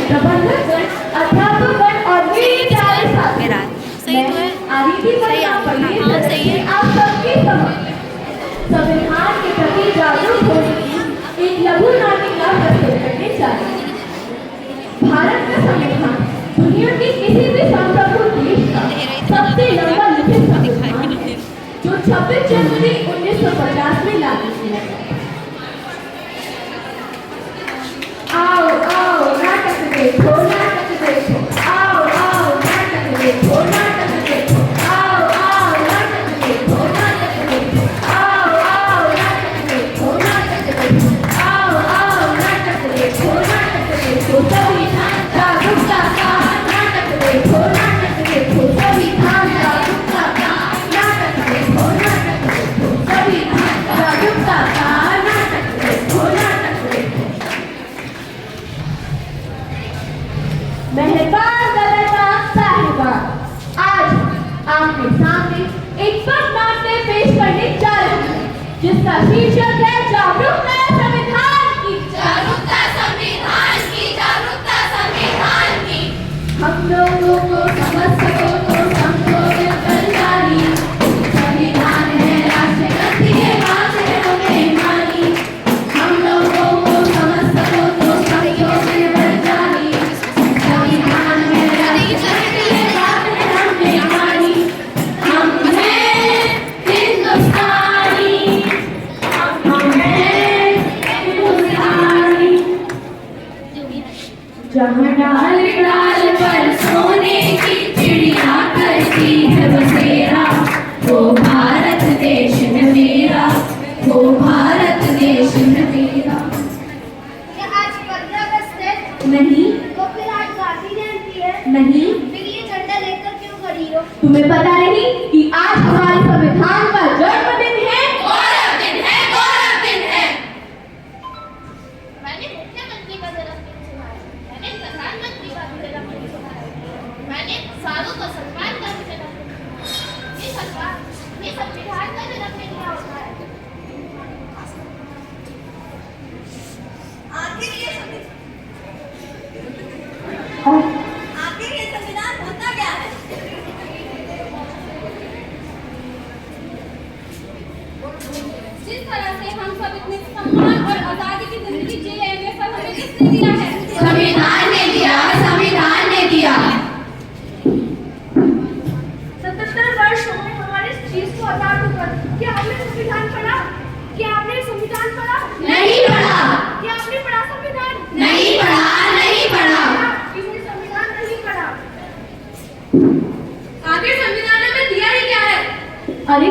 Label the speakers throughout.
Speaker 1: प्रबंधकगण, अध्यापकगण और मेरे प्यारे साथी, मैं आदिति वर्मा पटेल आप सबके समक्ष संविधान के प्रति जागरूक होने की एक लघु नाटिका प्रस्तुत करने जा रही हूँ। भारत का संविधान दुनिया के किसी भी संप्रभु देश का सबसे लंबा लिखित संविधान है, जो 26 जनवरी 1950 में लागू किया गया। आओ आओ नाटक देखो, नाटक देखो, आओ आओ नाटक देखो, नाटक देखो, आओ आओ नाटक देखो, नाटक देखो, आओ आओ नाटक देखो, नाटक देखो, आओ आओ नाटक देखो, नाटक देखो, संविधान जागरूकता का नाटक देखो, नाटक देखो, संविधान जागरूकता का नाटक देखो, नाटक देखो, संविधान जागरूकता का नाटक देखो, नाटक देखो। मेहरबान दलता साहिबा, आज आपके सामने एक पद नाट्य पेश करने जा रही हूँ, जिसका शीर्षक है जागरूकता संविधान की,
Speaker 2: जागरूकता संविधान की, जागरूकता संविधान की।
Speaker 1: हम लोगों को समझ सको तो समझो बिल्कुल जानी, संविधान है राष्ट्रगति के बात है हमें मानी। हम लोगों को समझ सको तो समझो बिल्कुल जानी, संविधान है राष्ट्रगति के बात है हमें मानी। हम हैं हिंदुस्तानी, हम हैं हिंदुस्तानी। जहाँ डाल डाल पर सोने की चिड़िया करती है बसेरा, वो भारत देश है मेरा, वो भारत देश है मेरा।
Speaker 2: क्या आज 15 अगस्त है?
Speaker 1: नहीं
Speaker 2: तो फिर आज गांधी जयंती है?
Speaker 1: नहीं,
Speaker 2: फिर ये झंडा लेकर क्यों खड़ी हो?
Speaker 1: तुम्हें पता नहीं कि आज हमारे संविधान का जन्मदिन है?
Speaker 2: गौरव दिन है, गौरव दिन है। मैंने मुख्यमंत्री का जन्मदिन सुना है, मैंने प्रधानमंत्री का भी जन्मदिन सुना है, मैंने सालों का सरकार का भी जन्मदिन सुना है। ये संविधान का जन्मदिन क्या होता है? आखिर ये संविधान होता क्या है? जिस तरह से हम सब इतने सम्मान और आजादी की जिंदगी जी रहे हैं, सब हमें किसने दिया है?
Speaker 1: संविधान ने दिया, संविधान ने दिया।
Speaker 2: 77 वर्ष हो गए हमारे इस चीज को आजाद होकर। क्या आपने संविधान पढ़ा? क्या आपने संविधान पढ़ा?
Speaker 1: नहीं पढ़ा,
Speaker 2: क्या आपने पढ़ा संविधान?
Speaker 1: नहीं पढ़ा, नहीं पढ़ा।
Speaker 2: किसने संविधान नहीं पढ़ा? आखिर संविधान में दिया ही क्या है?
Speaker 1: अरे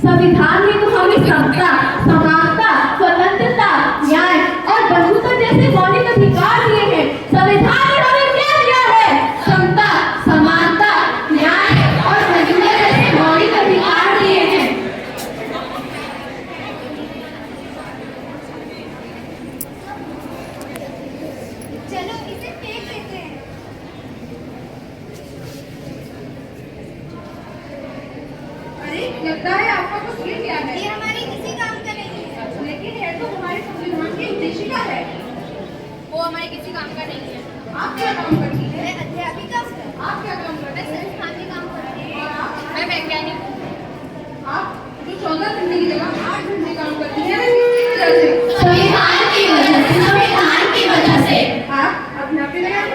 Speaker 1: संविधान ने तो हमें समता, समानता, स्वतंत्रता, न्याय और बंधुत्व जैसे मौलिक अधिकार दिए हैं। संविधान ने हमें क्या दिया है? समता, समानता, न्याय और बंधुत्व जैसे मौलिक अधिकार दिए हैं।
Speaker 2: चलो इसे फेंक देते हैं।
Speaker 3: अरे लगता है आपका कुछ गिर गया है।
Speaker 2: ये हमारे किसी काम का नहीं है।
Speaker 3: लेकिन यह तो हमारे संविधान की उद्देशिका है।
Speaker 2: वो हमारे किसी काम का नहीं है।
Speaker 3: आप क्या काम करती है?
Speaker 2: मैं अध्यापिका हूँ।
Speaker 3: आप क्या काम करते
Speaker 2: मैं
Speaker 3: हैं?
Speaker 2: संस्थान में काम करती
Speaker 3: और
Speaker 2: हूँ।
Speaker 3: आप?
Speaker 2: मैं वैज्ञानिक हूँ।
Speaker 3: आप जो 14 घंटे की जगह 8 घंटे काम करती है, वह किसकी वजह से?
Speaker 1: संविधान की वजह से, संविधान की वजह से।
Speaker 3: आप अध्यापिका हैं?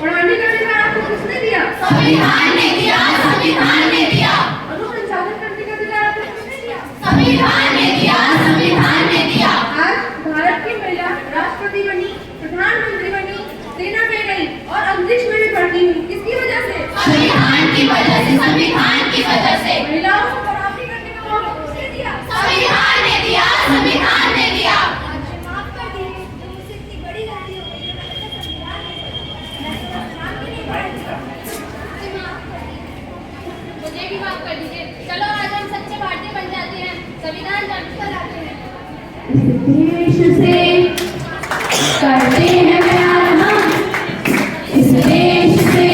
Speaker 3: पढ़ाने का अधिकार आपको किसने दिया?
Speaker 1: संविधान ने दिया, संविधान ने दिया,
Speaker 3: अनुसंधान करने का अधिकार आपको किसने दिया?
Speaker 1: संविधान ने दिया, संविधान ने दिया।
Speaker 3: आज भारत की महिला राष्ट्रपति बनी, प्रधानमंत्री बनी, सेना में गई और अंतरिक्ष में भी बढ़ती हुई। किसकी वजह से?
Speaker 1: संविधान की वजह से, संविधान की वजह से।
Speaker 3: महिलाओं को बराबरी करने का मौका किसने दिया?
Speaker 1: संविधान ने दिया, संविधान ने दिया।
Speaker 2: मुझे माफ कर दीजिए, जो मुझसे इतनी बड़ी गलती हो गई, मैंने संविधान नहीं पढ़ा। मैं तो संविधान भी नहीं पढ़ा। मुझे माफ कर दीजिए। मुझे भी माफ कर दीजिए। चलो आज हम सच्चे भारतीय बन जाते हैं, संविधान जागरूकता लाते हैं।
Speaker 1: इस देश से करते हैं प्यार हम, इस देश से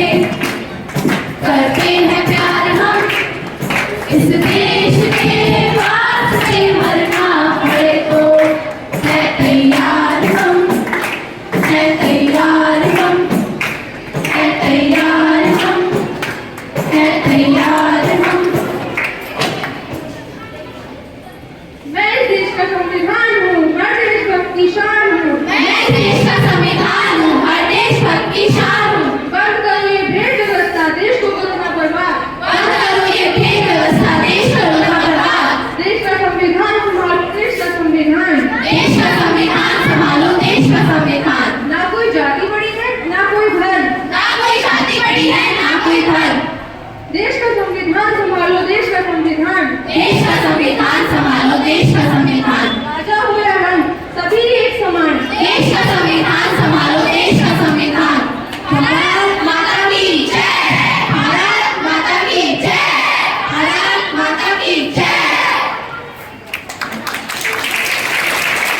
Speaker 1: करते हैं प्यार हम, इस देश के वास्ते मरना पड़े तो है तैयार हम, है तैयार। तैयार हम, है तैयार हम, है तैयार हम।
Speaker 3: मैं इस देश का संविधान हूँ, मैं देशभक्त की शान हूँ,
Speaker 1: मैं देश